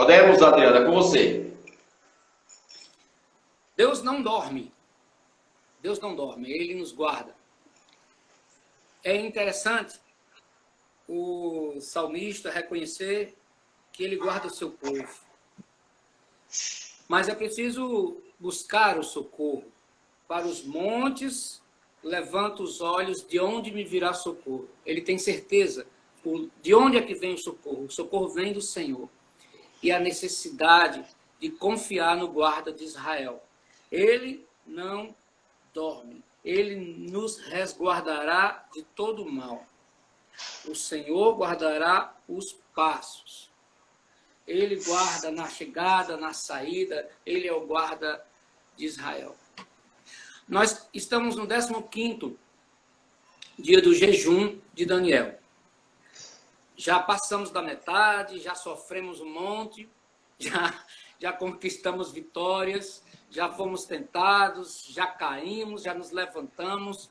Podemos, Adriana, com você. Deus não dorme. Deus não dorme, Ele nos guarda. É interessante o salmista reconhecer que Ele guarda o seu povo. Mas é preciso buscar o socorro. Para os montes, levanta os olhos, de onde me virá socorro? Ele tem certeza de onde é que vem o socorro. O socorro vem do Senhor. E a necessidade de confiar no guarda de Israel. Ele não dorme. Ele nos resguardará de todo mal. O Senhor guardará os passos. Ele guarda na chegada, na saída. Ele é o guarda de Israel. Nós estamos no 15º dia do jejum de Daniel. Já passamos da metade, já sofremos um monte, já conquistamos vitórias, já fomos tentados, já caímos, já nos levantamos.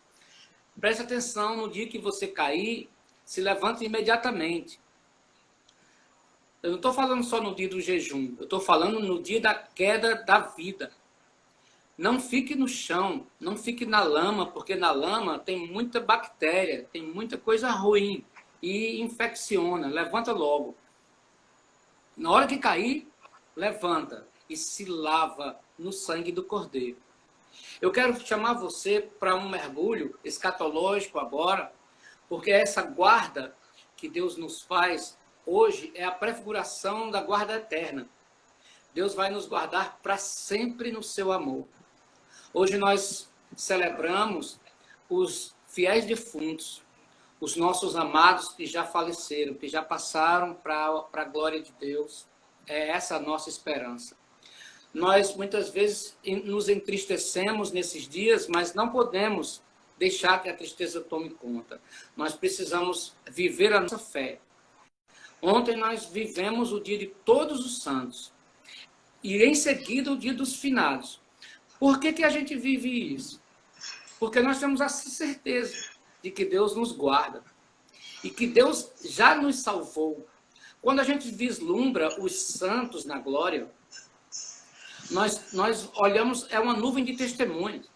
Preste atenção, no dia que você cair, se levante imediatamente. Eu não estou falando só no dia do jejum, eu estou falando no dia da queda da vida. Não fique no chão, não fique na lama, porque na lama tem muita bactéria, tem muita coisa ruim e infecciona. Levanta logo. Na hora que cair, levanta e se lava no sangue do Cordeiro. Eu quero chamar você para um mergulho escatológico agora, porque essa guarda que Deus nos faz hoje é a prefiguração da guarda eterna. Deus vai nos guardar para sempre no seu amor. Hoje nós celebramos os fiéis defuntos, os nossos amados que já faleceram, que já passaram para a glória de Deus. É essa a nossa esperança. Nós muitas vezes nos entristecemos nesses dias, mas não podemos deixar que a tristeza tome conta. Nós precisamos viver a nossa fé. Ontem nós vivemos o dia de todos os santos e em seguida o dia dos finados. Por que a gente vive isso? Porque nós temos a certeza de que Deus nos guarda e que Deus já nos salvou. Quando a gente vislumbra os santos na glória, nós olhamos, é uma nuvem de testemunhos.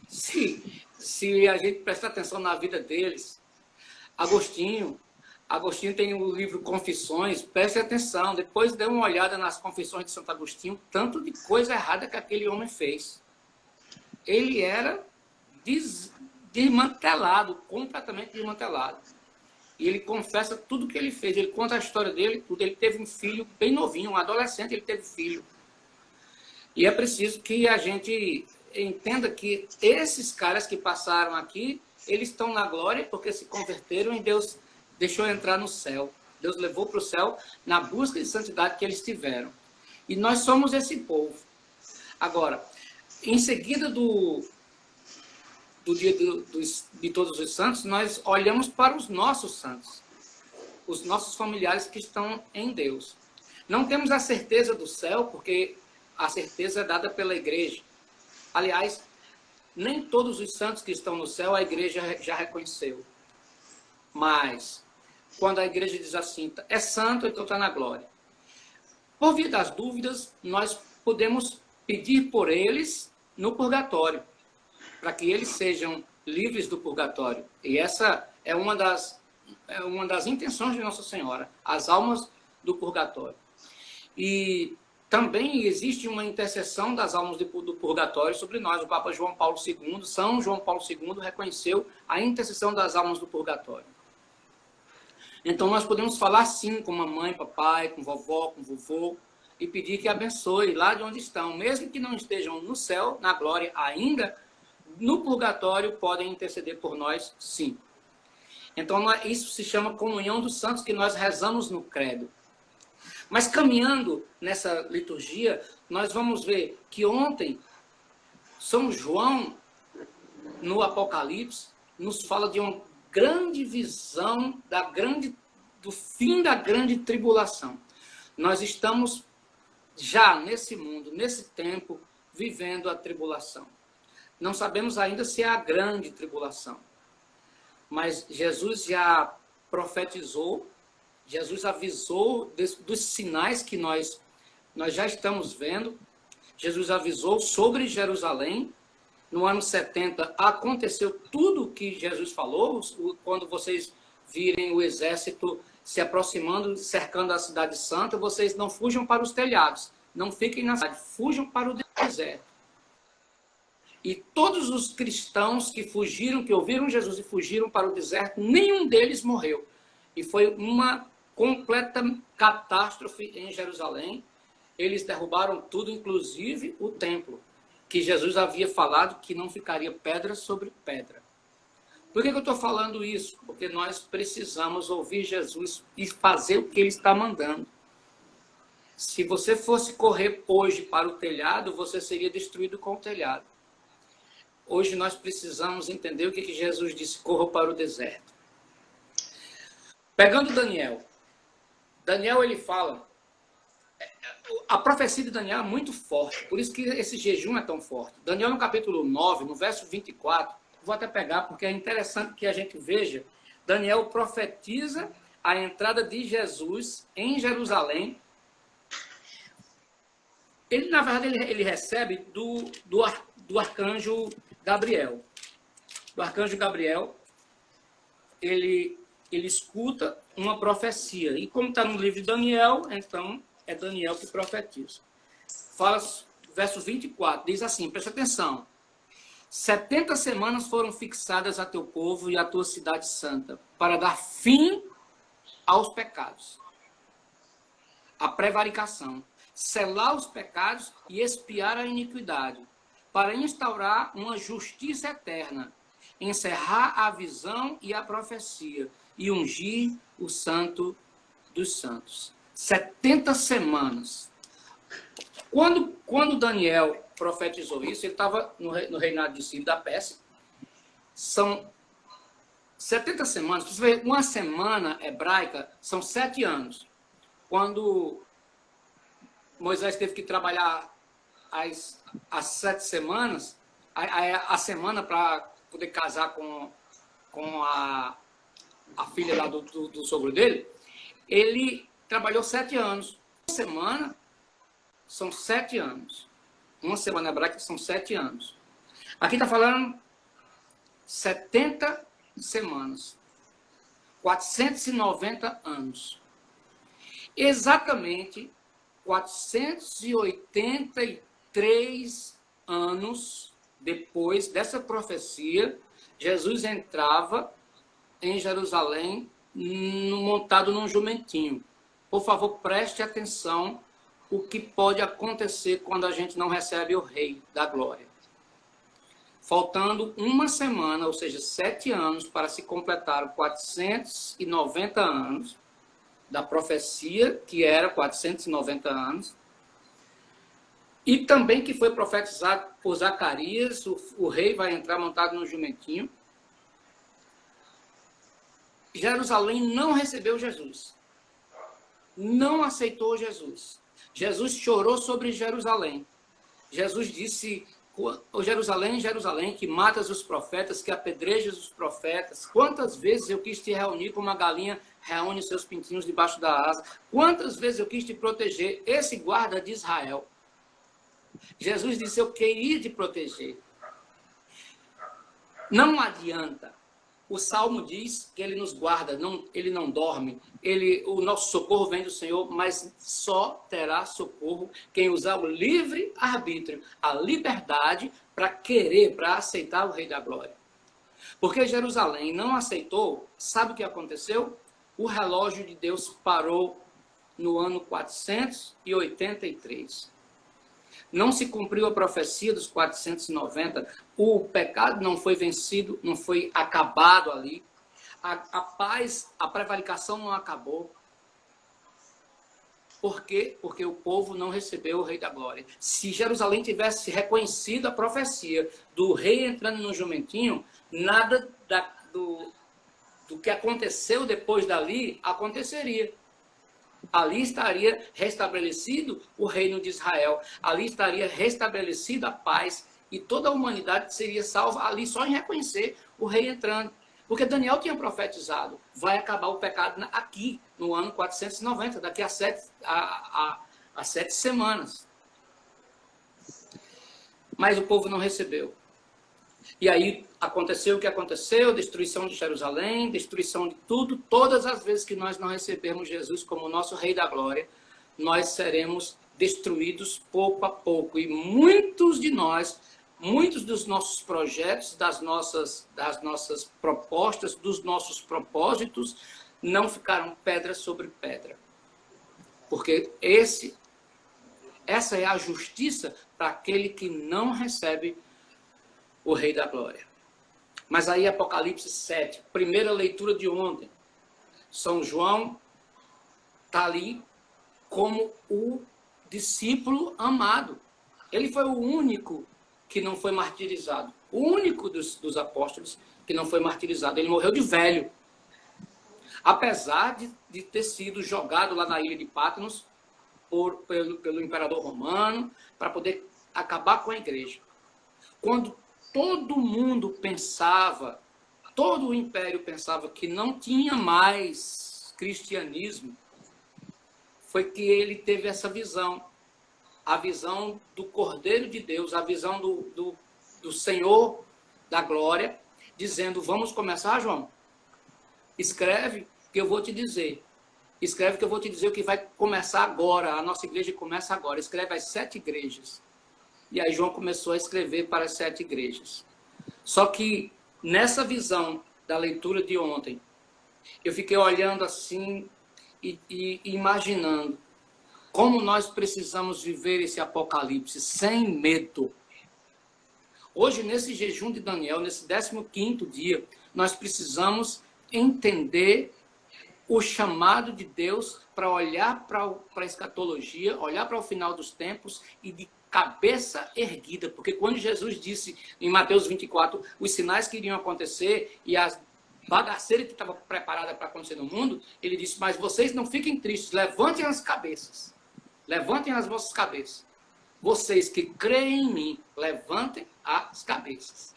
Se a gente prestar atenção na vida deles, Agostinho tem o livro Confissões, preste atenção, depois dê uma olhada nas Confissões de Santo Agostinho, tanto de coisa errada que aquele homem fez. Ele era desmantelado, completamente desmantelado. E ele confessa tudo que ele fez, ele conta a história dele, tudo. Ele teve um filho bem novinho, um adolescente, ele teve filho. E é preciso que a gente entenda que esses caras que passaram aqui, eles estão na glória porque se converteram e Deus deixou entrar no céu. Deus levou para o céu na busca de santidade que eles tiveram. E nós somos esse povo. Agora, em seguida do dia de todos os santos, nós olhamos para os nossos santos, os nossos familiares que estão em Deus. Não temos a certeza do céu, porque a certeza é dada pela igreja. Aliás, nem todos os santos que estão no céu a igreja já reconheceu. Mas, quando a igreja diz assim, é santo, então está na glória. Por via das dúvidas, nós podemos pedir por eles no purgatório, para que eles sejam livres do purgatório. E essa é uma das intenções de Nossa Senhora, as almas do purgatório. E também existe uma intercessão das almas do purgatório sobre nós. O Papa João Paulo II, São João Paulo II, reconheceu a intercessão das almas do purgatório. Então nós podemos falar sim com mamãe, papai, com vovó, com vovô, e pedir que abençoe lá de onde estão. Mesmo que não estejam no céu, na glória ainda, no purgatório podem interceder por nós, sim. Então isso se chama comunhão dos santos, que nós rezamos no credo. Mas caminhando nessa liturgia, nós vamos ver que ontem, São João, no Apocalipse, nos fala de uma grande visão do fim da grande tribulação. Nós estamos já nesse mundo, nesse tempo, vivendo a tribulação. Não sabemos ainda se é a grande tribulação, mas Jesus já profetizou Jesus avisou dos sinais que nós já estamos vendo. Jesus avisou sobre Jerusalém. No ano 70 aconteceu tudo o que Jesus falou. Quando vocês virem o exército se aproximando, cercando a cidade santa, vocês não fujam para os telhados, não fiquem na cidade, fujam para o deserto. E todos os cristãos que fugiram, que ouviram Jesus e fugiram para o deserto, nenhum deles morreu. E foi uma completa catástrofe em Jerusalém. Eles derrubaram tudo, inclusive o templo, que Jesus havia falado que não ficaria pedra sobre pedra. Por que eu estou falando isso? Porque nós precisamos ouvir Jesus e fazer o que ele está mandando. Se você fosse correr hoje para o telhado, você seria destruído com o telhado. Hoje nós precisamos entender o que Jesus disse: corra para o deserto. Pegando Daniel. Daniel, ele fala... A profecia de Daniel é muito forte, por isso que esse jejum é tão forte. Daniel, no capítulo 9, no verso 24, vou até pegar, porque é interessante que a gente veja. Daniel profetiza a entrada de Jesus em Jerusalém. Ele, na verdade, ele recebe do arcanjo Gabriel. Do arcanjo Gabriel, ele escuta uma profecia. E como está no livro de Daniel, então é Daniel que profetiza. Fala, verso 24, diz assim, presta atenção. 70 semanas foram fixadas a teu povo e a tua cidade santa, para dar fim aos pecados, a prevaricação, selar os pecados e expiar a iniquidade, para instaurar uma justiça eterna, encerrar a visão e a profecia, e ungir o santo dos santos. 70 semanas. Quando Daniel profetizou isso, ele estava no reinado de Ciro da Pérsia. São 70 semanas. Você vê, uma semana hebraica são 7 anos. Quando Moisés teve que trabalhar as 7 semanas, a semana para poder casar com a filha lá do sogro dele, ele trabalhou 7 anos. Uma semana são 7 anos. Uma semana hebraica são 7 anos. Aqui está falando 70 semanas. 490 anos. Exatamente 483 anos depois dessa profecia, Jesus entrava em Jerusalém montado num jumentinho. Por favor, preste atenção o que pode acontecer quando a gente não recebe o Rei da Glória. Faltando uma semana, ou seja, 7 anos, para se completar 490 anos da profecia, que era 490 anos, e também que foi profetizado por Zacarias, o rei vai entrar montado no jumentinho. Jerusalém não recebeu Jesus. Não aceitou Jesus. Jesus chorou sobre Jerusalém. Jesus disse: "Ó Jerusalém, Jerusalém, que matas os profetas, que apedrejas os profetas. Quantas vezes eu quis te reunir como uma galinha reúne seus pintinhos debaixo da asa. Quantas vezes eu quis te proteger, esse guarda de Israel." Jesus disse: eu queria te proteger. Não adianta. O Salmo diz que ele nos guarda, ele não dorme. O nosso socorro vem do Senhor, mas só terá socorro quem usar o livre-arbítrio, a liberdade para querer, para aceitar o Rei da Glória. Porque Jerusalém não aceitou, sabe o que aconteceu? O relógio de Deus parou no ano 483. Não se cumpriu a profecia dos 490, o pecado não foi vencido, não foi acabado ali, a paz, a prevaricação não acabou. Por quê? Porque o povo não recebeu o Rei da Glória. Se Jerusalém tivesse reconhecido a profecia do rei entrando no jumentinho, nada do que aconteceu depois dali aconteceria. Ali estaria restabelecido o reino de Israel. Ali estaria restabelecida a paz. E toda a humanidade seria salva ali só em reconhecer o rei entrando. Porque Daniel tinha profetizado, vai acabar o pecado aqui, no ano 490, daqui a 7 semanas. Mas o povo não recebeu. E aí aconteceu o que aconteceu, destruição de Jerusalém, destruição de tudo. Todas as vezes que nós não recebermos Jesus como nosso Rei da Glória, nós seremos destruídos pouco a pouco. E muitos de nós, muitos dos nossos projetos, das nossas propostas, dos nossos propósitos, não ficaram pedra sobre pedra. Porque essa é a justiça para aquele que não recebe o Rei da Glória. Mas aí Apocalipse 7, primeira leitura de ontem. São João está ali como o discípulo amado. Ele foi o único que não foi martirizado. O único dos apóstolos que não foi martirizado. Ele morreu de velho. Apesar de ter sido jogado lá na ilha de Patmos pelo imperador romano para poder acabar com a igreja. Quando todo mundo pensava, todo o império pensava que não tinha mais cristianismo, foi que ele teve essa visão. A visão do Cordeiro de Deus, a visão do Senhor da Glória, dizendo, vamos começar, João? Escreve que eu vou te dizer. Escreve que eu vou te dizer o que vai começar agora. A nossa igreja começa agora. Escreve as 7 igrejas. E aí João começou a escrever para as 7 igrejas. Só que nessa visão da leitura de ontem, eu fiquei olhando assim e imaginando como nós precisamos viver esse Apocalipse sem medo. Hoje, nesse jejum de Daniel, nesse 15º dia, nós precisamos entender o chamado de Deus para olhar para a escatologia, olhar para o final dos tempos e de cabeça erguida. Porque quando Jesus disse em Mateus 24 os sinais que iriam acontecer e as bagaceiras que estavam preparadas para acontecer no mundo, ele disse, mas vocês não fiquem tristes, levantem as cabeças. Levantem as vossas cabeças. Vocês que creem em mim, levantem as cabeças.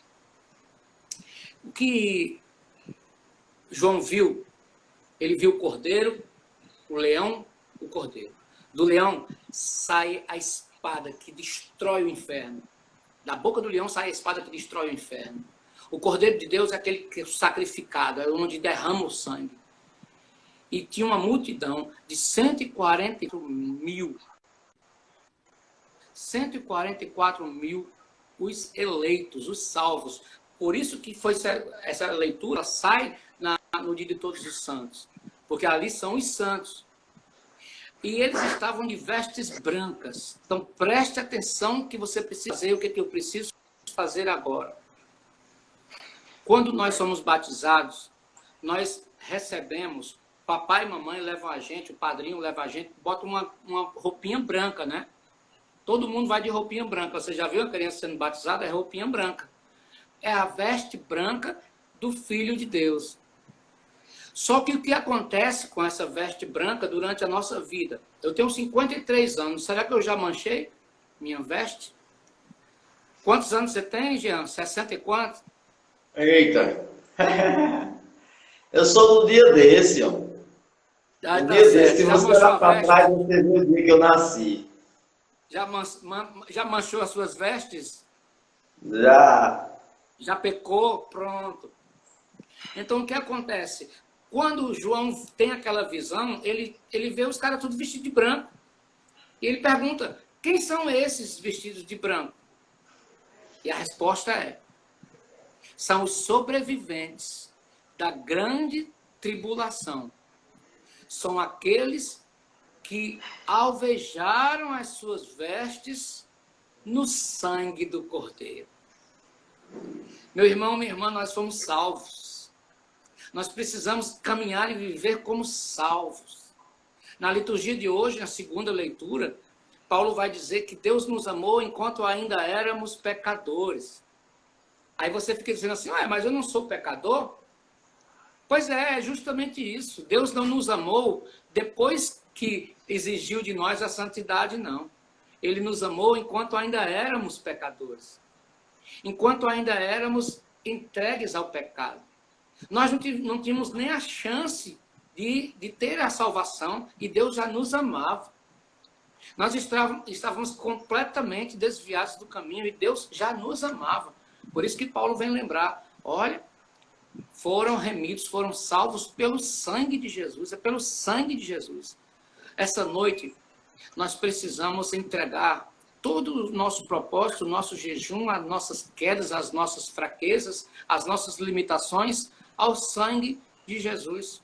O que João viu? Ele viu o cordeiro, o leão, o cordeiro. Do leão sai a espada que destrói o inferno. Da boca do leão sai a espada que destrói o inferno. O cordeiro de Deus é aquele que é sacrificado, é onde derrama o sangue. E tinha uma multidão de 144 mil. 144 mil os eleitos, os salvos. Por isso que foi essa leitura sai no dia de todos os santos. Porque ali são os santos. E eles estavam de vestes brancas. Então preste atenção que você precisa fazer o que eu preciso fazer agora. Quando nós somos batizados, nós recebemos, papai e mamãe levam a gente, o padrinho leva a gente, bota uma roupinha branca, né? Todo mundo vai de roupinha branca. Você já viu a criança sendo batizada? É roupinha branca. É a veste branca do Filho de Deus. Só que o que acontece com essa veste branca durante a nossa vida? Eu tenho 53 anos. Será que eu já manchei minha veste? Quantos anos você tem, Jean? 60 e quanto? Eita! Eu sou do dia desse, ó. Ah, Do tá dia desse. certo. Se Já você manchou olhar a para veste? trás, você vê o dia que eu nasci. Já manchou as suas vestes? Já. Já pecou? Pronto. Então, o que acontece? Quando o João tem aquela visão, ele vê os caras tudo vestidos de branco. E ele pergunta, quem são esses vestidos de branco? E a resposta é, são os sobreviventes da grande tribulação. São aqueles que alvejaram as suas vestes no sangue do Cordeiro. Meu irmão, minha irmã, nós fomos salvos. Nós precisamos caminhar e viver como salvos. Na liturgia de hoje, na segunda leitura, Paulo vai dizer que Deus nos amou enquanto ainda éramos pecadores. Aí você fica dizendo assim, mas eu não sou pecador? Pois é justamente isso. Deus não nos amou depois que exigiu de nós a santidade, não. Ele nos amou enquanto ainda éramos pecadores. Enquanto ainda éramos entregues ao pecado. Nós não tínhamos nem a chance de ter a salvação e Deus já nos amava. Nós estávamos completamente desviados do caminho e Deus já nos amava. Por isso que Paulo vem lembrar, olha, foram remidos, foram salvos pelo sangue de Jesus, é pelo sangue de Jesus. Essa noite, nós precisamos entregar todo o nosso propósito, o nosso jejum, as nossas quedas, as nossas fraquezas, as nossas limitações ao sangue de Jesus.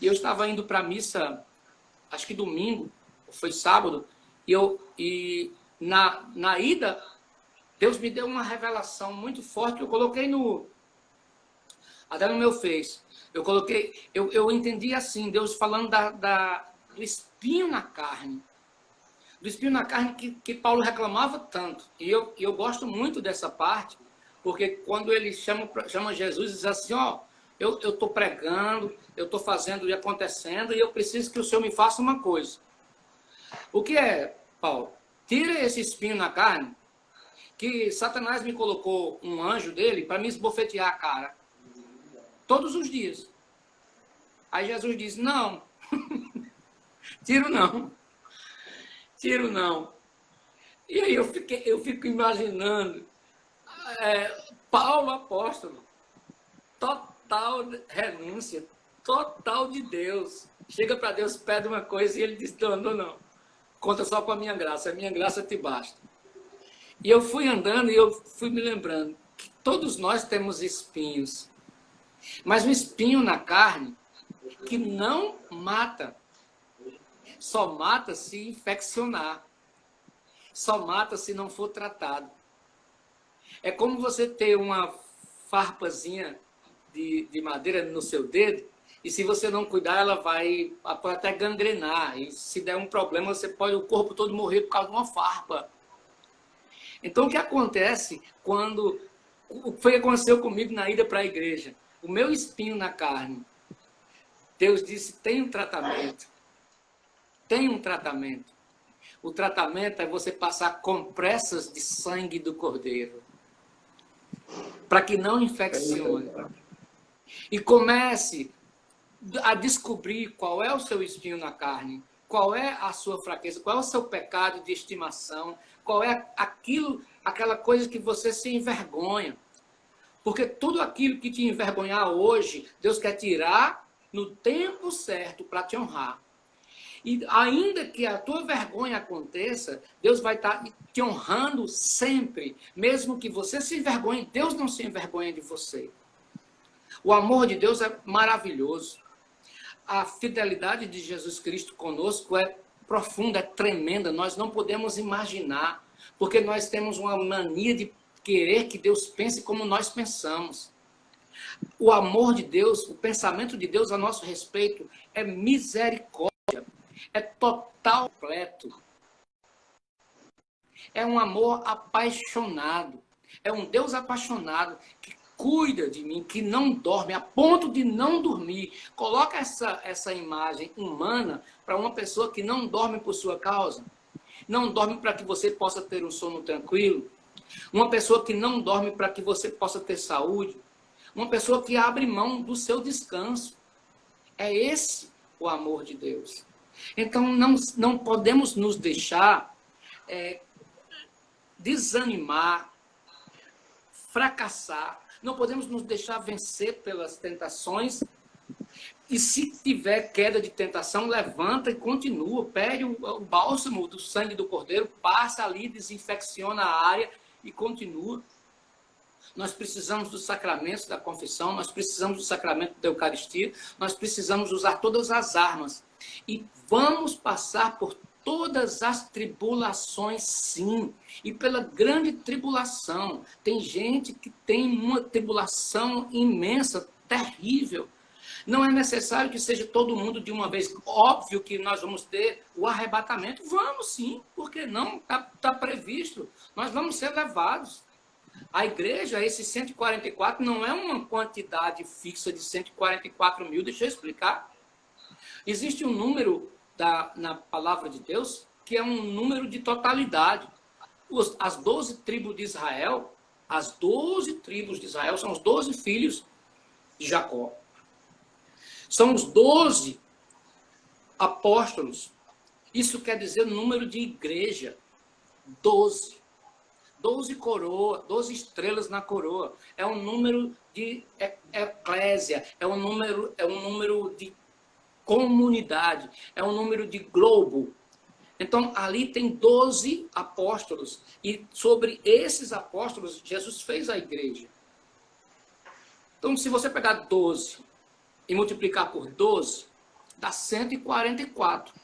E eu estava indo para a missa, acho que domingo, foi sábado, e na ida, Deus me deu uma revelação muito forte, eu coloquei até no meu Face, eu entendi assim, Deus falando do espinho na carne, do espinho na carne que Paulo reclamava tanto, e eu gosto muito dessa parte, porque quando ele chama Jesus e diz assim, ó, eu estou pregando, eu estou fazendo e acontecendo, e eu preciso que o Senhor me faça uma coisa. O que é, Paulo? Tira esse espinho na carne, que Satanás me colocou um anjo dele para me esbofetear a cara. Todos os dias. Aí Jesus diz, não, tiro não. Tiro não. E aí eu fico imaginando, Paulo apóstolo, total renúncia, total de Deus. Chega para Deus, pede uma coisa e ele diz, não. Conta só com a minha graça te basta. E eu fui andando e eu fui me lembrando que todos nós temos espinhos. Mas um espinho na carne que não mata. Só mata se infeccionar. Só mata se não for tratado. É como você ter uma farpazinha de madeira no seu dedo, e se você não cuidar, ela pode até gangrenar. E se der um problema, o corpo todo morrer por causa de uma farpa. Então, o que acontece o que aconteceu comigo na ida para a igreja? O meu espinho na carne, Deus disse, tem um tratamento. Tem um tratamento. O tratamento é você passar compressas de sangue do cordeiro, para que não infeccione. E comece a descobrir qual é o seu espinho na carne, qual é a sua fraqueza, qual é o seu pecado de estimação, qual é aquela coisa que você se envergonha. Porque tudo aquilo que te envergonhar hoje, Deus quer tirar no tempo certo para te honrar. E ainda que a tua vergonha aconteça, Deus vai estar te honrando sempre. Mesmo que você se envergonhe, Deus não se envergonha de você. O amor de Deus é maravilhoso. A fidelidade de Jesus Cristo conosco é profunda, é tremenda. Nós não podemos imaginar, porque nós temos uma mania de querer que Deus pense como nós pensamos. O amor de Deus, o pensamento de Deus a nosso respeito é misericórdia, é total, completo. É um amor apaixonado. É um Deus apaixonado que cuida de mim, que não dorme, a ponto de não dormir. Coloca essa imagem humana para uma pessoa que não dorme por sua causa. Não dorme para que você possa ter um sono tranquilo. Uma pessoa que não dorme para que você possa ter saúde. Uma pessoa que abre mão do seu descanso. É esse o amor de Deus. Então, não podemos nos deixar desanimar, fracassar. Não podemos nos deixar vencer pelas tentações. E se tiver queda de tentação, levanta e continua. Pede o bálsamo do sangue do cordeiro, passa ali, desinfecciona a área e continua. Nós precisamos dos sacramentos da confissão, nós precisamos do sacramento da Eucaristia, nós precisamos usar todas as armas. E vamos passar por todas as tribulações, sim. E pela grande tribulação. Tem gente que tem uma tribulação imensa, terrível. Não é necessário que seja todo mundo de uma vez. Óbvio que nós vamos ter o arrebatamento. Vamos sim, porque não? Está previsto. Nós vamos ser levados. A igreja, esses 144, não é uma quantidade fixa de 144 mil. Deixa eu explicar. Existe um número na palavra de Deus que é um número de totalidade. As 12 tribos de Israel, as 12 tribos de Israel são os 12 filhos de Jacó. São os 12 apóstolos. Isso quer dizer número de igreja. 12. 12 coroas, 12 estrelas na coroa. É um número de eclésia, é um número de comunidade, é um número de globo. Então, ali tem 12 apóstolos. E sobre esses apóstolos, Jesus fez a igreja. Então, se você pegar 12 e multiplicar por 12, dá 144.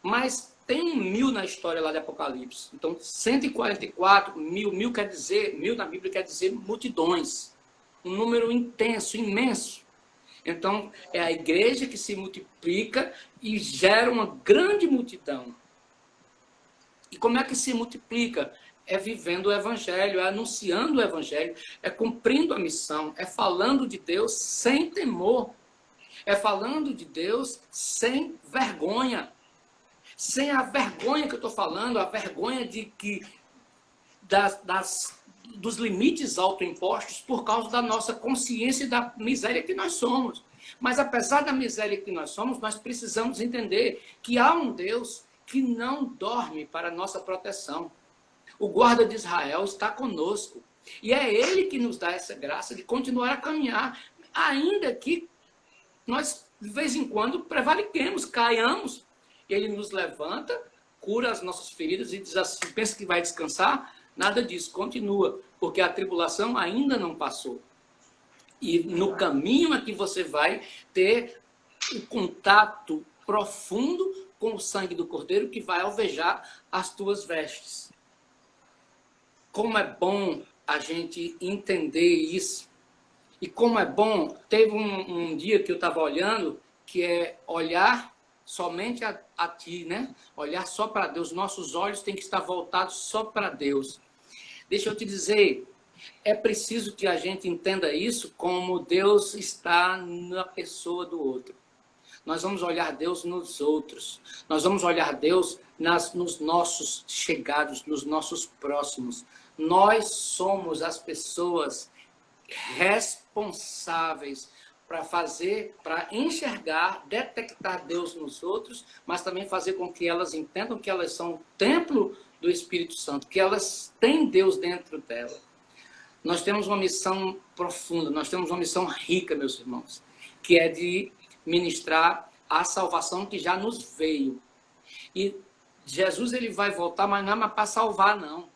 Mas tem um 1000 na história lá de Apocalipse. Então, 144, 1000 quer dizer, 1000 na Bíblia quer dizer multidões. Um número intenso, imenso. Então, é a igreja que se multiplica e gera uma grande multidão. E como é que se multiplica? É vivendo o evangelho, é anunciando o evangelho, é cumprindo a missão, é falando de Deus sem temor, é falando de Deus sem vergonha. Sem a vergonha que eu estou falando, a vergonha de que dos limites autoimpostos por causa da nossa consciência e da miséria que nós somos. Mas apesar da miséria que nós somos, nós precisamos entender que há um Deus que não dorme para a nossa proteção. O guarda de Israel está conosco. E é Ele que nos dá essa graça de continuar a caminhar, ainda que nós, de vez em quando, prevariquemos, caiamos. Ele nos levanta, cura as nossas feridas e diz assim, pensa que vai descansar? Nada disso, continua, porque a tribulação ainda não passou. E no caminho é que você vai ter o contato profundo com o sangue do Cordeiro que vai alvejar as tuas vestes. Como é bom a gente entender isso. E como é bom, teve um dia que eu estava olhando, que é olhar somente a ti, né? Olhar só para Deus. Nossos olhos têm que estar voltados só para Deus. Deixa eu te dizer, é preciso que a gente entenda isso como Deus está na pessoa do outro. Nós vamos olhar Deus nos outros. Nós vamos olhar Deus nos nossos chegados, nos nossos próximos. Nós somos as pessoas responsáveis para enxergar, detectar Deus nos outros, mas também fazer com que elas entendam que elas são o templo do Espírito Santo, que elas têm Deus dentro dela. Nós temos uma missão profunda, nós temos uma missão rica, meus irmãos, que é de ministrar a salvação que já nos veio. E Jesus ele vai voltar, mas não é mais para salvar, não.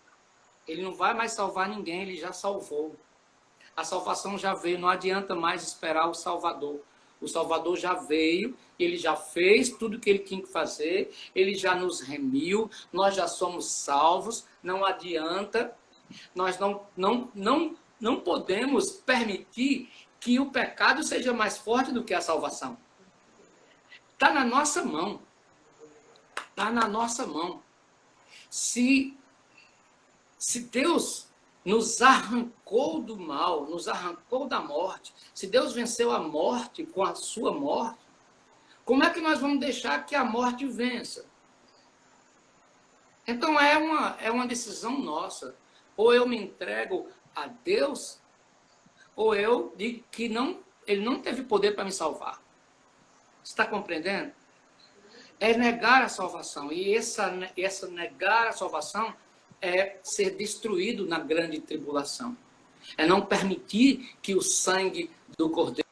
Ele não vai mais salvar ninguém, ele já salvou. A salvação já veio, não adianta mais esperar o Salvador. O Salvador já veio, ele já fez tudo o que ele tinha que fazer, ele já nos remiu, nós já somos salvos, não adianta. Nós não podemos permitir que o pecado seja mais forte do que a salvação. Está na nossa mão. Está na nossa mão. Se Deus nos arrancou do mal, nos arrancou da morte, se Deus venceu a morte com a sua morte, como é que nós vamos deixar que a morte vença? Então é uma decisão nossa. Ou eu me entrego a Deus, ou eu digo que ele não teve poder para me salvar. Você está compreendendo? É negar a salvação. E essa negar a salvação é ser destruído na grande tribulação. É não permitir que o sangue do Cordeiro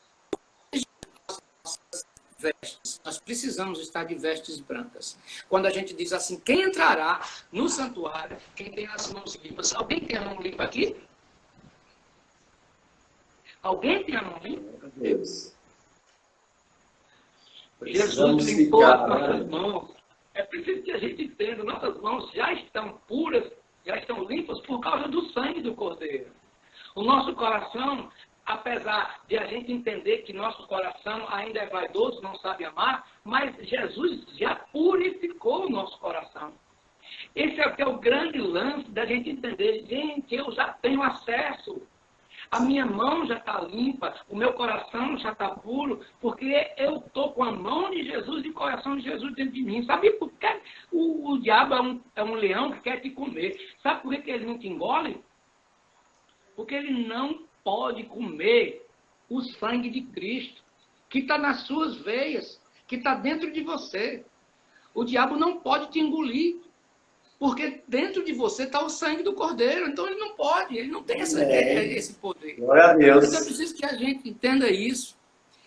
veja as nossas vestes. Nós precisamos estar de vestes brancas. Quando a gente diz assim, quem entrará no santuário, quem tem as mãos limpas? Alguém tem a mão limpa aqui? Alguém tem a mão limpa? Deus. Jesus limpou as nossas mãos. É preciso que a gente entenda, nossas mãos já estão puras, já estão limpas por causa do sangue do Cordeiro. O nosso coração, apesar de a gente entender que nosso coração ainda é vaidoso, não sabe amar, mas Jesus já purificou o nosso coração. Esse é o grande lance da gente entender. Gente, eu já tenho acesso. A minha mão já está limpa, o meu coração já está puro, porque eu estou com a mão de Jesus e o coração de Jesus dentro de mim. Sabe por que o diabo é um leão que quer te comer? Sabe por que ele não te engole? Porque ele não pode comer o sangue de Cristo, que está nas suas veias, que está dentro de você. O diabo não pode te engolir, porque dentro de você está o sangue do Cordeiro. Então ele não pode, ele não tem esse poder. Glória a Deus. Então é preciso que a gente entenda isso,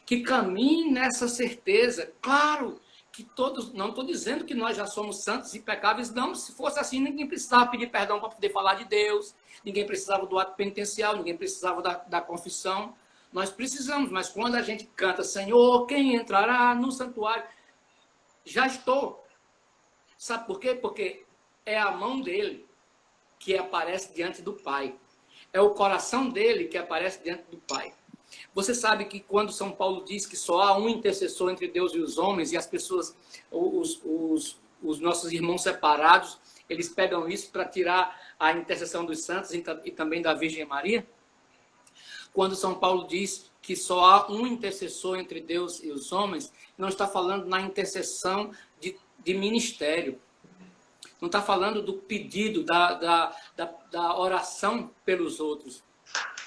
que caminhe nessa certeza. Claro que todos, não estou dizendo que nós já somos santos e impecáveis, não. Se fosse assim, ninguém precisava pedir perdão para poder falar de Deus, ninguém precisava do ato penitencial, ninguém precisava da confissão. Nós precisamos, mas quando a gente canta, Senhor, quem entrará no santuário? Já estou. Sabe por quê? Porque é a mão dele que aparece diante do Pai. É o coração dele que aparece diante do Pai. Você sabe que quando São Paulo diz que só há um intercessor entre Deus e os homens, e as pessoas, os nossos irmãos separados, eles pegam isso para tirar a intercessão dos santos e também da Virgem Maria? Quando São Paulo diz que só há um intercessor entre Deus e os homens, não está falando na intercessão de ministério. Não está falando do pedido, da oração pelos outros.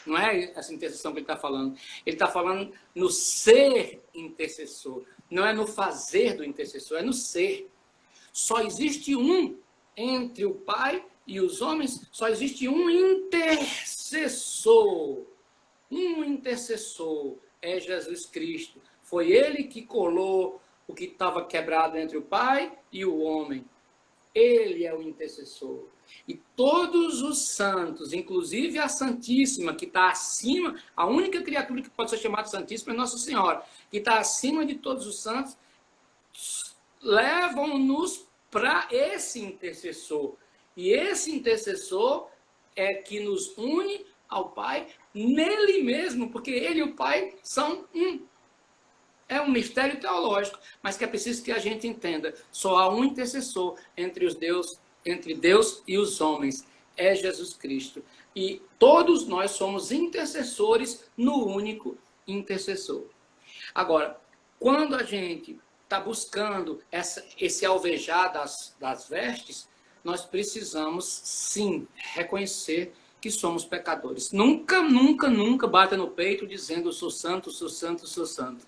Não é essa intercessão que ele está falando. Ele está falando no ser intercessor. Não é no fazer do intercessor, é no ser. Só existe um entre o Pai e os homens, só existe um intercessor. Um intercessor é Jesus Cristo. Foi ele que colou o que estava quebrado entre o Pai e o homem. Ele é o intercessor. E todos os santos, inclusive a Santíssima, que está acima, a única criatura que pode ser chamada Santíssima é Nossa Senhora, que está acima de todos os santos, levam-nos para esse intercessor. E esse intercessor é que nos une ao Pai nele mesmo, porque ele e o Pai são um. É um mistério teológico, mas que é preciso que a gente entenda. Só há um intercessor entre Deus e os homens, é Jesus Cristo. E todos nós somos intercessores no único intercessor. Agora, quando a gente está buscando esse alvejar das vestes, nós precisamos, sim, reconhecer que somos pecadores. Nunca, nunca, nunca bata no peito dizendo eu sou santo, sou santo, sou santo.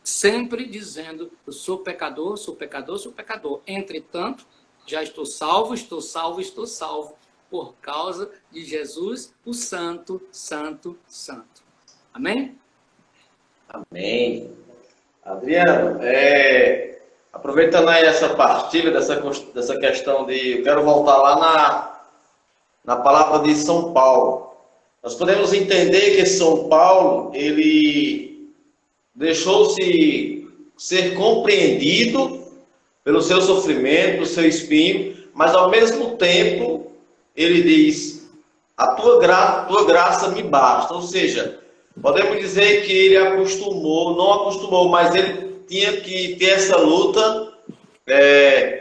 Sempre dizendo eu sou pecador, sou pecador, sou pecador. Entretanto, já estou salvo, estou salvo, estou salvo. Por causa de Jesus, o Santo, Santo, Santo. Amém? Amém. Adriano, aproveitando aí essa partilha, dessa questão de... Eu quero voltar lá na palavra de São Paulo. Nós podemos entender que São Paulo, ele deixou-se ser compreendido pelo seu sofrimento, pelo seu espinho, mas ao mesmo tempo, ele diz, a tua graça me basta. Ou seja, podemos dizer que ele não acostumou, mas ele tinha que ter essa luta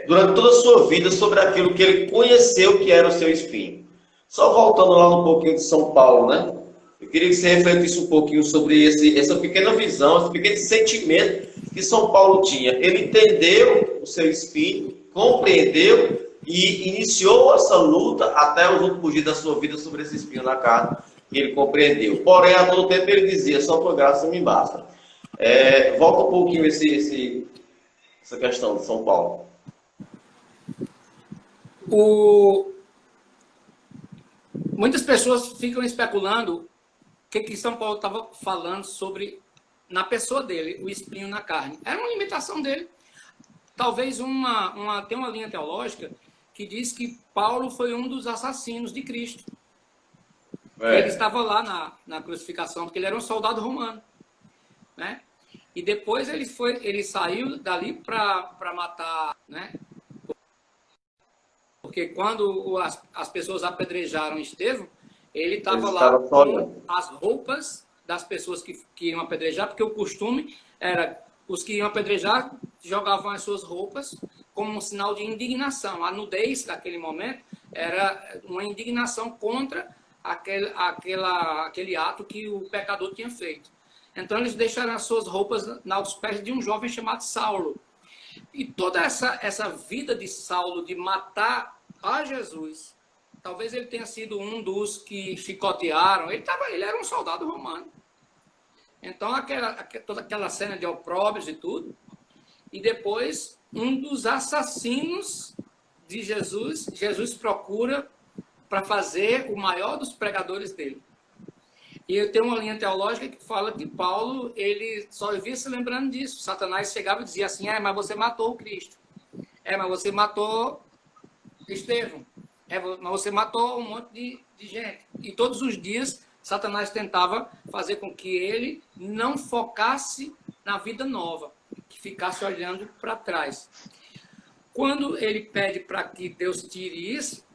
durante toda a sua vida sobre aquilo que ele conheceu que era o seu espinho. Só voltando lá um pouquinho de São Paulo, né? Eu queria que você refletisse um pouquinho sobre essa pequena visão, esse pequeno sentimento que São Paulo tinha. Ele entendeu o seu espinho, compreendeu e iniciou essa luta até os últimos dias da sua vida sobre esse espinho na carne, que ele compreendeu. Porém, a todo tempo ele dizia, só por graça me basta. Volta um pouquinho essa questão de São Paulo. Muitas pessoas ficam especulando o que São Paulo estava falando sobre, na pessoa dele, o espinho na carne. Era uma limitação dele. Talvez tem uma linha teológica que diz que Paulo foi um dos assassinos de Cristo. Ele estava lá na crucificação, porque ele era um soldado romano, né? E depois ele saiu dali para matar, né? Porque quando as pessoas apedrejaram Estevão, ele estava lá com as roupas das pessoas que iam apedrejar, porque o costume era, os que iam apedrejar jogavam as suas roupas como um sinal de indignação. A nudez daquele momento era uma indignação contra aquele ato que o pecador tinha feito. Então eles deixaram as suas roupas aos pés de um jovem chamado Saulo. E toda essa vida de Saulo de matar a Jesus, talvez ele tenha sido um dos que chicotearam. Ele era um soldado romano. Então, toda aquela cena de opróbrios e tudo. E depois, um dos assassinos de Jesus procura para fazer o maior dos pregadores dele. E eu tenho uma linha teológica que fala que Paulo, ele só vivia se lembrando disso. Satanás chegava e dizia assim, mas você matou o Cristo. Mas você matou Estevão. Mas você matou um monte de gente. E todos os dias, Satanás tentava fazer com que ele não focasse na vida nova, que ficasse olhando para trás. Quando ele pede para que Deus tire isso,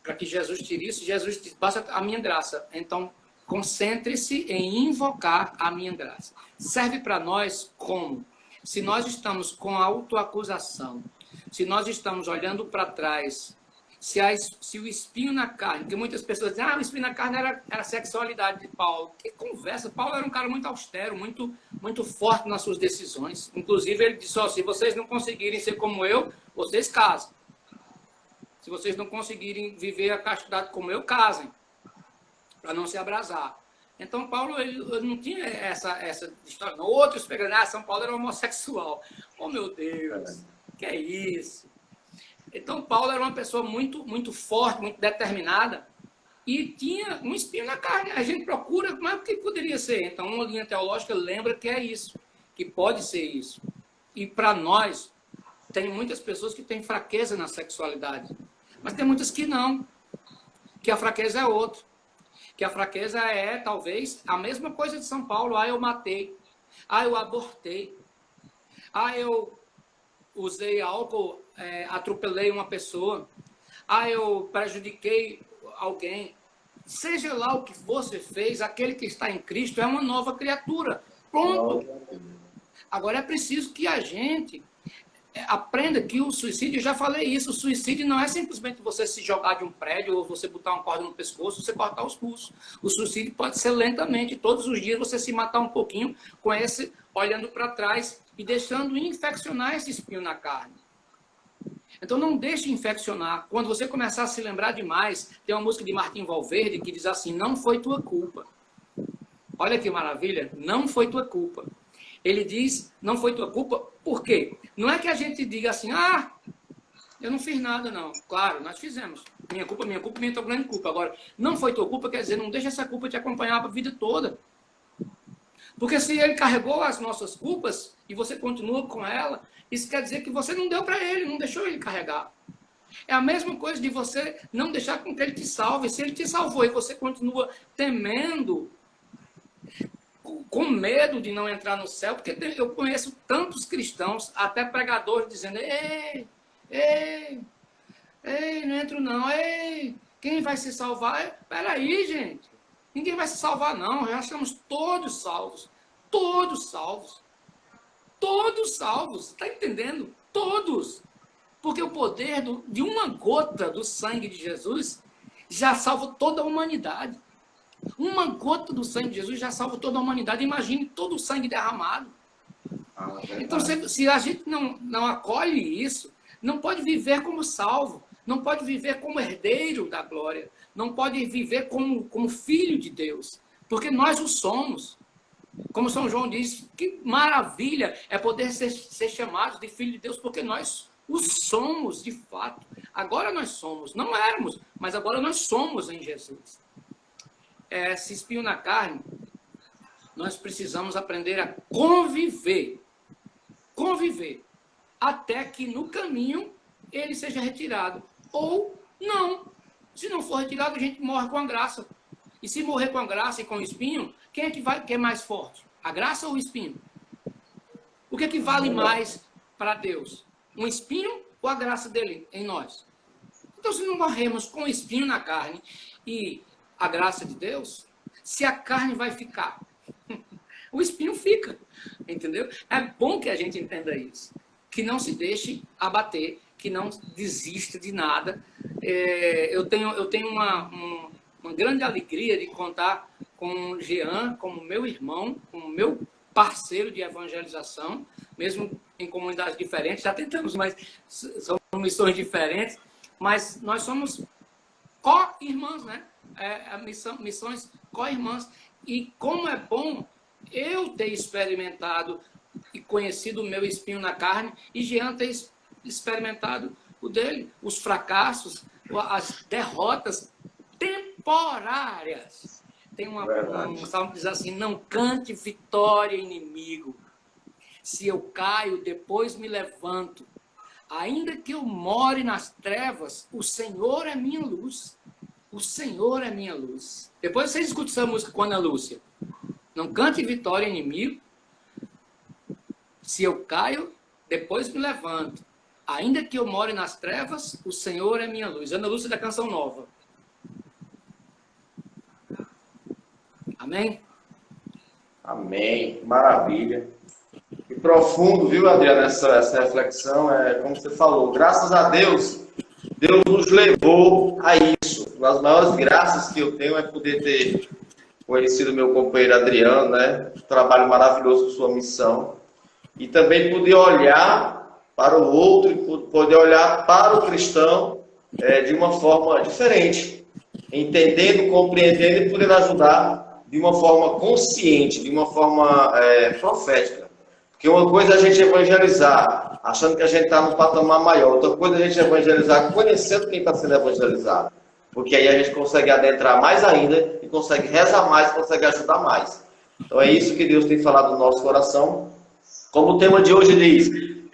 para que Jesus tire isso, Jesus diz, basta a minha graça. Então, concentre-se em invocar a minha graça. Serve para nós como? Se nós estamos com autoacusação, se nós estamos olhando para trás, se o espinho na carne, porque muitas pessoas dizem, o espinho na carne era a sexualidade de Paulo. Que conversa! Paulo era um cara muito austero, muito forte nas suas decisões. Inclusive, ele disse, se vocês não conseguirem ser como eu, vocês casem. Se vocês não conseguirem viver a castidade como eu, casem. Para não se abrasar. Então, Paulo ele não tinha essa história. Não. Outros pegando, São Paulo era homossexual. Oh, meu Deus, que é isso? Então, Paulo era uma pessoa muito forte, muito determinada, e tinha um espinho na carne. A gente procura, mas o que poderia ser? Então, uma linha teológica lembra que é isso, que pode ser isso. E para nós, tem muitas pessoas que têm fraqueza na sexualidade, mas tem muitas que não, que a fraqueza é outra. Que a fraqueza é, talvez, a mesma coisa de São Paulo. Eu matei. Eu abortei. Eu usei álcool, atropelei uma pessoa. Eu prejudiquei alguém. Seja lá o que você fez, aquele que está em Cristo é uma nova criatura. Pronto. Agora é preciso que a gente aprenda que o suicídio, já falei isso, o suicídio não é simplesmente você se jogar de um prédio ou você botar uma corda no pescoço, você cortar os pulsos. O suicídio pode ser lentamente, todos os dias você se matar um pouquinho com esse, olhando para trás e deixando infeccionar esse espinho na carne. Então não deixe infeccionar. Quando você começar a se lembrar demais, tem uma música de Martim Valverde que diz assim, não foi tua culpa. Olha que maravilha, não foi tua culpa. Ele diz, não foi tua culpa, por quê? Não é que a gente diga assim, eu não fiz nada, não. Claro, nós fizemos. Minha culpa, minha tua grande culpa. Agora, não foi tua culpa, quer dizer, não deixa essa culpa te acompanhar a vida toda. Porque se ele carregou as nossas culpas e você continua com ela, isso quer dizer que você não deu para ele, não deixou ele carregar. É a mesma coisa de você não deixar com que ele te salve. Se ele te salvou e você continua temendo, com medo de não entrar no céu, porque eu conheço tantos cristãos, até pregadores, dizendo, ei, não entro não, quem vai se salvar? Peraí, gente, ninguém vai se salvar não, já estamos todos salvos, está entendendo? Todos, porque o poder de uma gota do sangue de Jesus já salva toda a humanidade. Uma gota do sangue de Jesus já salva toda a humanidade. Imagine todo o sangue derramado. Então, se a gente não acolhe isso, não pode viver como salvo, não pode viver como herdeiro da glória, não pode viver como filho de Deus, porque nós o somos. Como São João diz, que maravilha é poder ser chamados de filho de Deus, porque nós o somos de fato. Agora nós somos, não éramos, mas agora nós somos em Jesus. Esse espinho na carne, nós precisamos aprender a conviver, até que no caminho ele seja retirado, ou não. Se não for retirado, a gente morre com a graça. E se morrer com a graça e com o espinho, quem é que é mais forte? A graça ou o espinho? O que é que vale mais para Deus? Um espinho ou a graça dele em nós? Então, se não morremos com o espinho na carne e a graça de Deus, se a carne vai ficar, o espinho fica, entendeu? É bom que a gente entenda isso, que não se deixe abater, que não desista de nada. Eu tenho uma grande alegria de contar com o Jean, como meu irmão, como meu parceiro de evangelização, mesmo em comunidades diferentes, já tentamos, mas são missões diferentes, mas nós somos co-irmãs, né? Missões co-irmãs. E como é bom eu ter experimentado e conhecido o meu espinho na carne, e Jean ter experimentado o dele, os fracassos, as derrotas temporárias. Tem um salmo que diz assim: não cante vitória, inimigo. Se eu caio, depois me levanto. Ainda que eu more nas trevas, o Senhor é minha luz. O Senhor é minha luz. Depois você escuta essa música com a Ana Lúcia. Não cante vitória, inimigo. Se eu caio, depois me levanto. Ainda que eu more nas trevas, o Senhor é minha luz. Ana Lúcia da Canção Nova. Amém? Amém. Maravilha. E profundo, viu, Adriano, essa reflexão. É como você falou, graças a Deus, Deus nos levou a isso. Uma das maiores graças que eu tenho é poder ter conhecido meu companheiro Adriano, né? Um trabalho maravilhoso com sua missão. E também poder olhar para o outro, poder olhar para o cristão de uma forma diferente. Entendendo, compreendendo e poder ajudar de uma forma consciente, de uma forma profética. Porque uma coisa é a gente evangelizar, achando que a gente está num patamar maior. Outra coisa é a gente evangelizar conhecendo quem está sendo evangelizado. Porque aí a gente consegue adentrar mais ainda e consegue rezar mais, consegue ajudar mais. Então é isso que Deus tem falado no nosso coração. Como o tema de hoje diz,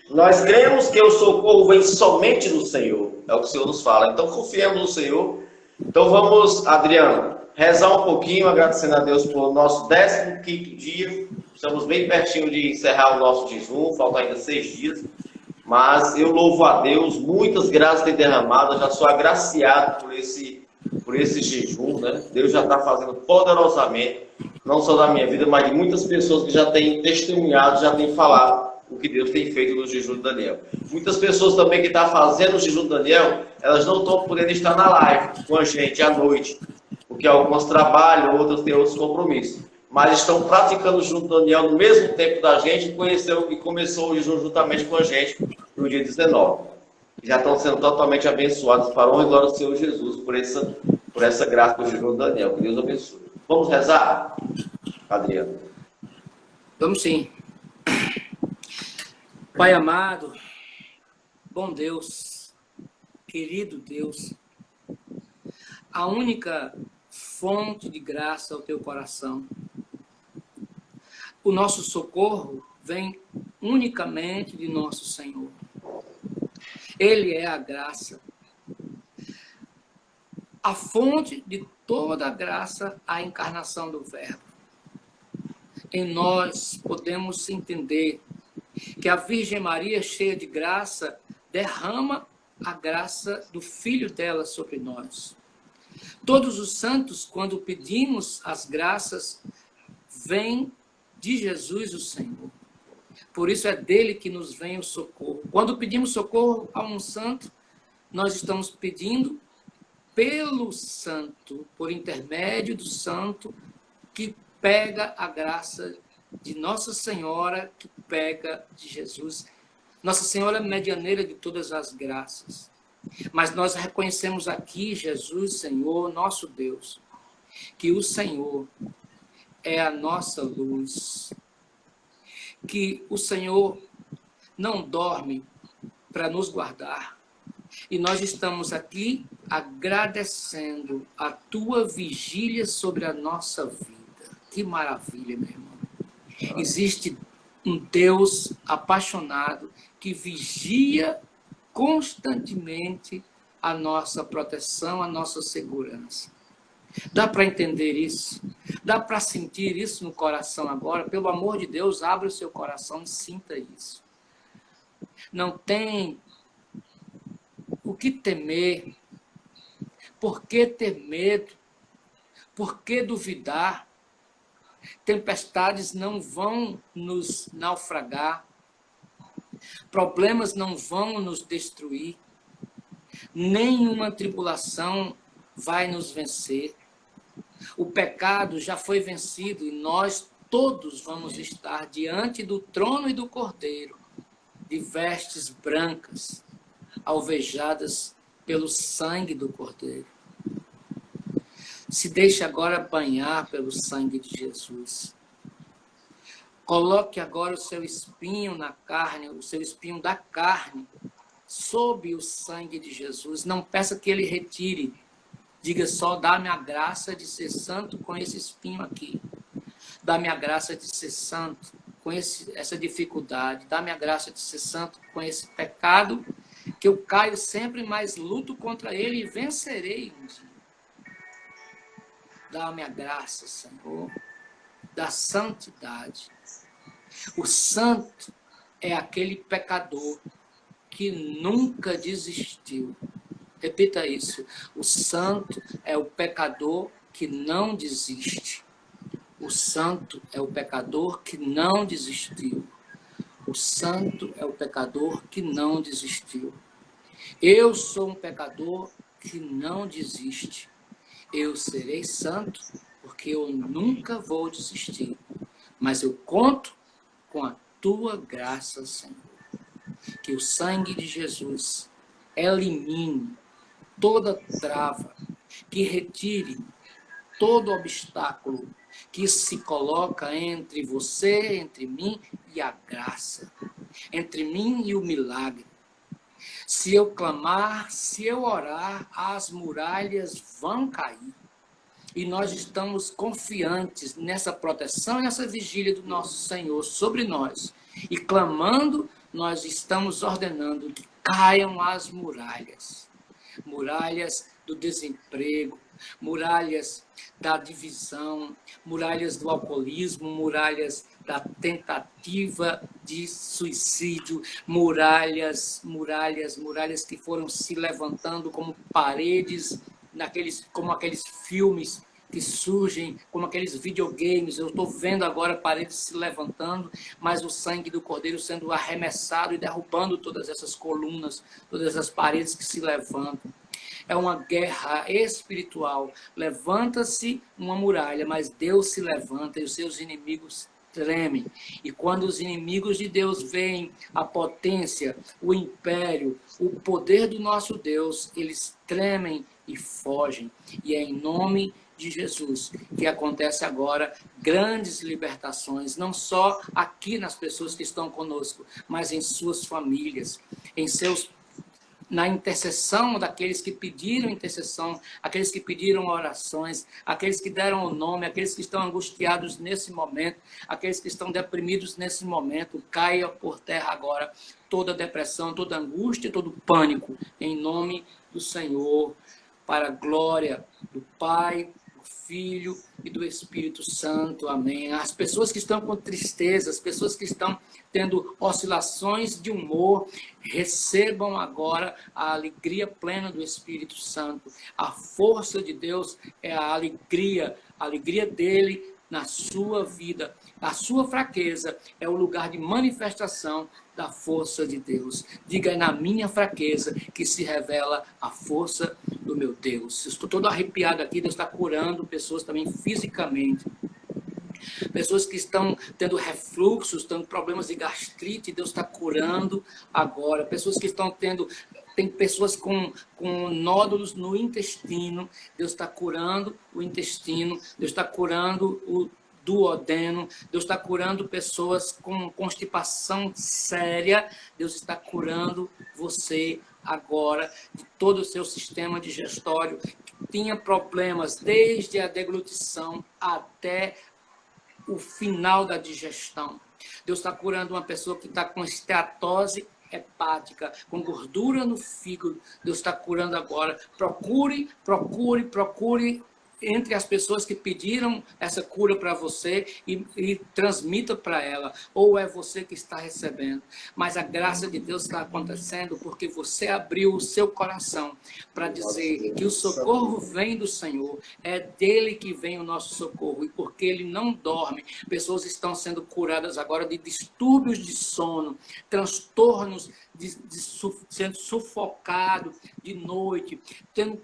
nós cremos que o socorro vem somente do Senhor. É o que o Senhor nos fala. Então confiemos no Senhor. Então vamos, Adriano, rezar um pouquinho, agradecendo a Deus por nosso 15º dia. Estamos bem pertinho de encerrar o nosso jejum, faltam ainda 6 dias. Mas eu louvo a Deus, muitas graças têm derramado, já sou agraciado por esse jejum, né? Deus já está fazendo poderosamente, não só da minha vida, mas de muitas pessoas que já têm testemunhado, já têm falado o que Deus tem feito no jejum de Daniel. Muitas pessoas também que estão fazendo o jejum de Daniel, elas não estão podendo estar na live com a gente à noite, porque algumas trabalham, outras têm outros compromissos. Mas estão praticando o jejum de Daniel no mesmo tempo da gente, conheceu e começou o jejum juntamente com a gente no dia 19. Já estão sendo totalmente abençoados para a honra e glória do Senhor Jesus por essa graça do jejum de Daniel. Que Deus abençoe. Vamos rezar, Adriano? Vamos sim. Pai amado, bom Deus, querido Deus, a única fonte de graça ao teu coração. O nosso socorro vem unicamente de nosso Senhor. Ele é a graça. A fonte de toda a graça, a encarnação do Verbo. Em nós podemos entender que a Virgem Maria, cheia de graça, derrama a graça do Filho dela sobre nós. Todos os santos, quando pedimos as graças, vêm de Jesus o Senhor. Por isso é dele que nos vem o socorro. Quando pedimos socorro a um santo, nós estamos pedindo pelo santo, por intermédio do santo, que pega a graça de Nossa Senhora, que pega de Jesus. Nossa Senhora é medianeira de todas as graças. Mas nós reconhecemos aqui, Jesus, Senhor, nosso Deus, que o Senhor é a nossa luz, que o Senhor não dorme para nos guardar. E nós estamos aqui agradecendo a tua vigília sobre a nossa vida. Que maravilha, meu irmão. Existe um Deus apaixonado que vigia constantemente a nossa proteção, a nossa segurança. Dá para entender isso? Dá para sentir isso no coração agora? Pelo amor de Deus, abra o seu coração e sinta isso. Não tem o que temer. Por que ter medo? Por que duvidar? Tempestades não vão nos naufragar. Problemas não vão nos destruir. Nenhuma tribulação vai nos vencer. O pecado já foi vencido e nós todos vamos estar diante do trono e do Cordeiro, de vestes brancas, alvejadas pelo sangue do Cordeiro. Se deixe agora banhar pelo sangue de Jesus. Coloque agora o seu espinho na carne, o seu espinho da carne, sob o sangue de Jesus. Não peça que ele retire. Diga só, dá-me a graça de ser santo com esse espinho aqui. Dá-me a graça de ser santo com essa dificuldade. Dá-me a graça de ser santo com esse pecado, que eu caio sempre, mas luto contra ele e vencerei um dia. Dá-me a graça, Senhor, da santidade. O santo é aquele pecador que nunca desistiu. Repita isso. O santo é o pecador que não desiste. O santo é o pecador que não desistiu. O santo é o pecador que não desistiu. Eu sou um pecador que não desiste. Eu serei santo porque eu nunca vou desistir. Mas eu conto com a tua graça, Senhor. Que o sangue de Jesus elimine toda trava, que retire todo obstáculo que se coloca entre você, entre mim e a graça, entre mim e o milagre. Se eu clamar, se eu orar, as muralhas vão cair. E nós estamos confiantes nessa proteção e nessa vigília do nosso Senhor sobre nós. E clamando, nós estamos ordenando que caiam as muralhas. Muralhas do desemprego, muralhas da divisão, muralhas do alcoolismo, muralhas da tentativa de suicídio, muralhas que foram se levantando como paredes, como aqueles filmes que surgem, como aqueles videogames. Eu estou vendo agora paredes se levantando, mas o sangue do Cordeiro sendo arremessado e derrubando todas essas colunas, todas essas paredes que se levantam. É uma guerra espiritual. Levanta-se uma muralha, mas Deus se levanta e os seus inimigos tremem. E quando os inimigos de Deus veem a potência, o império, o poder do nosso Deus, eles tremem e fogem. E é em nome de Jesus que acontece agora grandes libertações, não só aqui nas pessoas que estão conosco, mas em suas famílias, na intercessão daqueles que pediram intercessão, aqueles que pediram orações, aqueles que deram o nome, aqueles que estão angustiados nesse momento, aqueles que estão deprimidos nesse momento. Caia por terra agora toda depressão, toda angústia, todo pânico, em nome do Senhor, para a glória do Pai, do Filho e do Espírito Santo. Amém. As pessoas que estão com tristeza, as pessoas que estão tendo oscilações de humor, recebam agora a alegria plena do Espírito Santo. A força de Deus é a alegria dele na sua vida. A sua fraqueza é o lugar de manifestação da força de Deus. Diga, é na minha fraqueza que se revela a força do meu Deus. Estou todo arrepiado aqui, Deus está curando pessoas também fisicamente. Pessoas que estão tendo refluxos, tendo problemas de gastrite, Deus está curando agora. Pessoas que estão tem pessoas com nódulos no intestino, Deus está curando o intestino, Deus está curando o duodeno, Deus está curando pessoas com constipação séria, Deus está curando você agora de todo o seu sistema digestório, que tinha problemas desde a deglutição até o final da digestão. Deus está curando uma pessoa que está com esteatose hepática, com gordura no fígado. Deus está curando agora. Procure entre as pessoas que pediram essa cura para você e transmita para ela. Ou é você que está recebendo. Mas a graça de Deus está acontecendo porque você abriu o seu coração para dizer que o socorro vem do Senhor. É dele que vem o nosso socorro. E porque ele não dorme, pessoas estão sendo curadas agora de distúrbios de sono, transtornos sendo sufocado de noite, tendo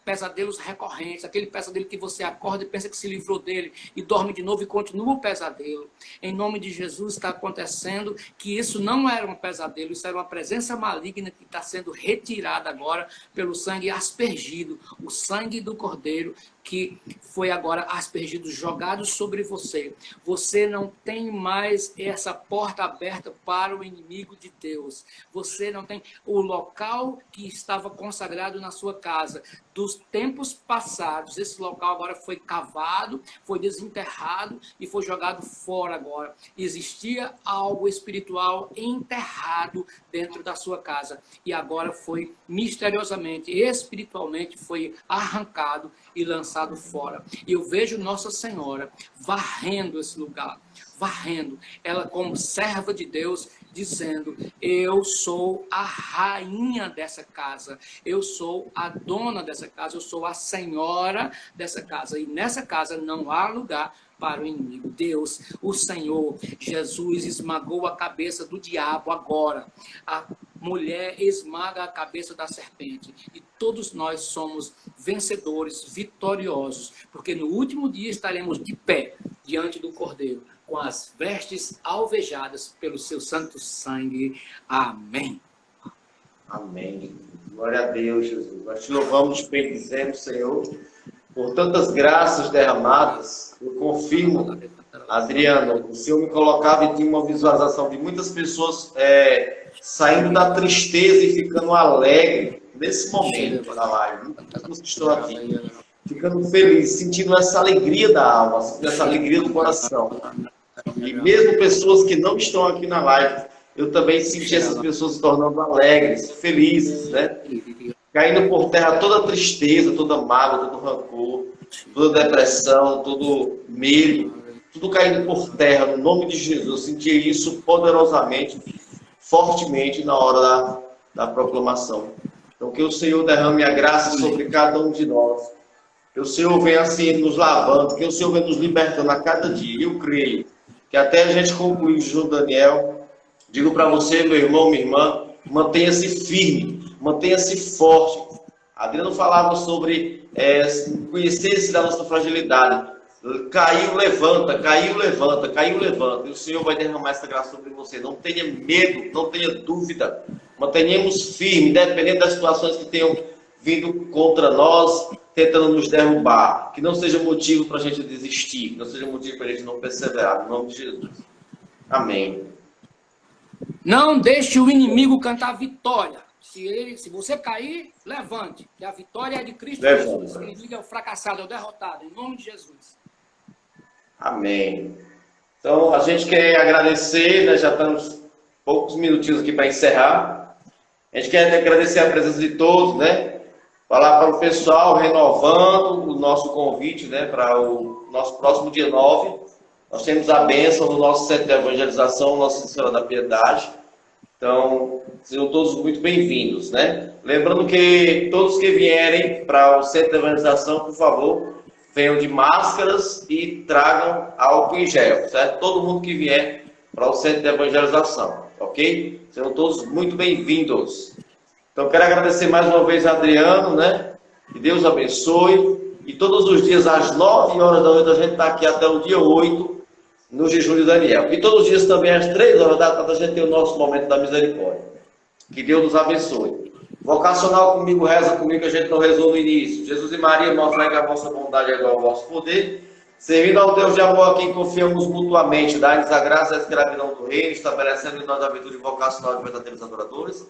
pesadelos recorrentes, aquele pesadelo que você acorda e pensa que se livrou dele e dorme de novo e continua o pesadelo. Em nome de Jesus está acontecendo que isso não era um pesadelo, isso era uma presença maligna que está sendo retirada agora pelo sangue aspergido, o sangue do Cordeiro que foi agora aspergido, jogado sobre você. Você não tem mais essa porta aberta para o inimigo de Deus. Você não tem o local que estava consagrado na sua casa. Dos tempos passados, esse local agora foi cavado, foi desenterrado e foi jogado fora agora. Existia algo espiritual enterrado dentro da sua casa e agora foi misteriosamente, espiritualmente, foi arrancado e lançado fora. E eu vejo Nossa Senhora varrendo esse lugar, varrendo. Ela como serva de Deus, dizendo: eu sou a rainha dessa casa, eu sou a dona dessa casa, eu sou a senhora dessa casa. E nessa casa não há lugar para o inimigo. Deus, o Senhor, Jesus esmagou a cabeça do diabo agora. A mulher esmaga a cabeça da serpente. E todos nós somos vencedores, vitoriosos, porque no último dia estaremos de pé diante do Cordeiro, com as vestes alvejadas pelo seu santo sangue. Amém. Amém. Glória a Deus, Jesus. Nós te louvamos, te bendizemos, Senhor, por tantas graças derramadas. Eu confirmo, Adriano, o Senhor me colocava e tinha uma visualização de muitas pessoas saindo da tristeza e ficando alegre nesse momento da live. Muitas pessoas que estão aqui, ficando felizes, sentindo essa alegria da alma, sentindo essa alegria do coração. E mesmo pessoas que não estão aqui na live, eu também senti essas pessoas se tornando alegres, felizes, né? Caindo por terra toda a tristeza, toda a mágoa, todo o rancor, toda a depressão, todo medo, tudo caindo por terra, no nome de Jesus. Eu senti isso poderosamente, fortemente na hora da proclamação. Então, que o Senhor derrame a graça sobre cada um de nós. Que o Senhor venha assim nos lavando, que o Senhor venha nos libertando a cada dia. Eu creio que até a gente concluir João Daniel, digo para você, meu irmão, minha irmã, mantenha-se firme, mantenha-se forte. Adriano falava sobre conhecer-se da nossa fragilidade. Caiu, levanta, caiu, levanta, caiu, levanta. E o Senhor vai derramar essa graça sobre você. Não tenha medo, não tenha dúvida. Mantenhamos firme, independente das situações que tenham vindo contra nós, tentando nos derrubar. Que não seja motivo para a gente desistir, que não seja motivo para a gente não perseverar. No nome de Jesus. Amém. Não deixe o inimigo cantar vitória. Se você cair, levante. Que a vitória é de Cristo Jesus. O inimigo é o fracassado, é o derrotado. Em nome de Jesus. Amém. Então, a gente quer agradecer, né? Já estamos poucos minutinhos aqui para encerrar. A gente quer agradecer a presença de todos, né? Falar para o pessoal, renovando o nosso convite, né? Para o nosso próximo dia 9. Nós temos a bênção do nosso centro de evangelização, Nossa Senhora da Piedade. Então, sejam todos muito bem-vindos, né? Lembrando que todos que vierem para o centro de evangelização, por favor, venham de máscaras e tragam álcool em gel, certo? Todo mundo que vier para o centro de evangelização, ok? Sejam todos muito bem-vindos. Então, quero agradecer mais uma vez a Adriano, né? Que Deus abençoe. E todos os dias, às 9 horas da noite, a gente está aqui até o dia 8, no jejum de Daniel. E todos os dias também, às 3 horas da tarde, a gente tem o nosso momento da misericórdia. Que Deus nos abençoe. Vocacional comigo, reza comigo, que a gente não rezou no início. Jesus e Maria, mostrai que a vossa bondade é igual ao vosso poder. Servindo ao Deus de amor a quem confiamos mutuamente, dai-nos a graça e a escravidão do reino, estabelecendo em nós a virtude vocacional de verdadeiros adoradores.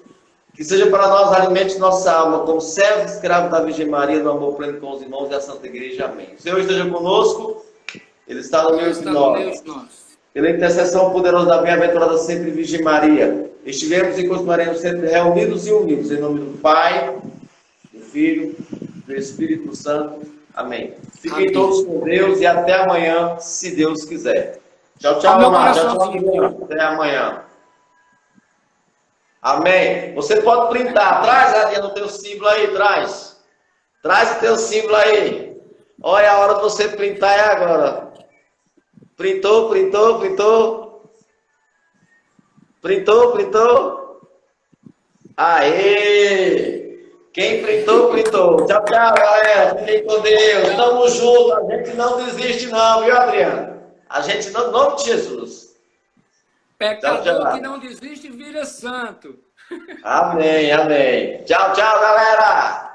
Que seja para nós alimente nossa alma, como servos escravos da Virgem Maria, no amor pleno com os irmãos e a Santa Igreja. Amém. O Senhor esteja conosco, Ele está no meio de nós. Pela intercessão poderosa da bem-aventurada sempre Virgem Maria, estivemos e continuaremos sempre reunidos e unidos, em nome do Pai, do Filho, do Espírito Santo. Amém. Fiquem Amém. Todos com Deus e até amanhã, se Deus quiser. Tchau, tchau, amado. Tchau, tchau. Até amanhã. Amém. Você pode printar. Traz, Adriano, o teu símbolo aí. Traz. Traz o teu símbolo aí. Olha, a hora de você printar é agora. Printou, printou, printou. Printou, printou. Aê! Quem printou, printou. Tchau, tchau, galera. Fiquem com Deus. Tamo junto. A gente não desiste, não, viu, Adriano? A gente, no nome de Jesus. Pecador Tchau, tchau. que não desiste vira santo. Amém, amém. Tchau, tchau, galera.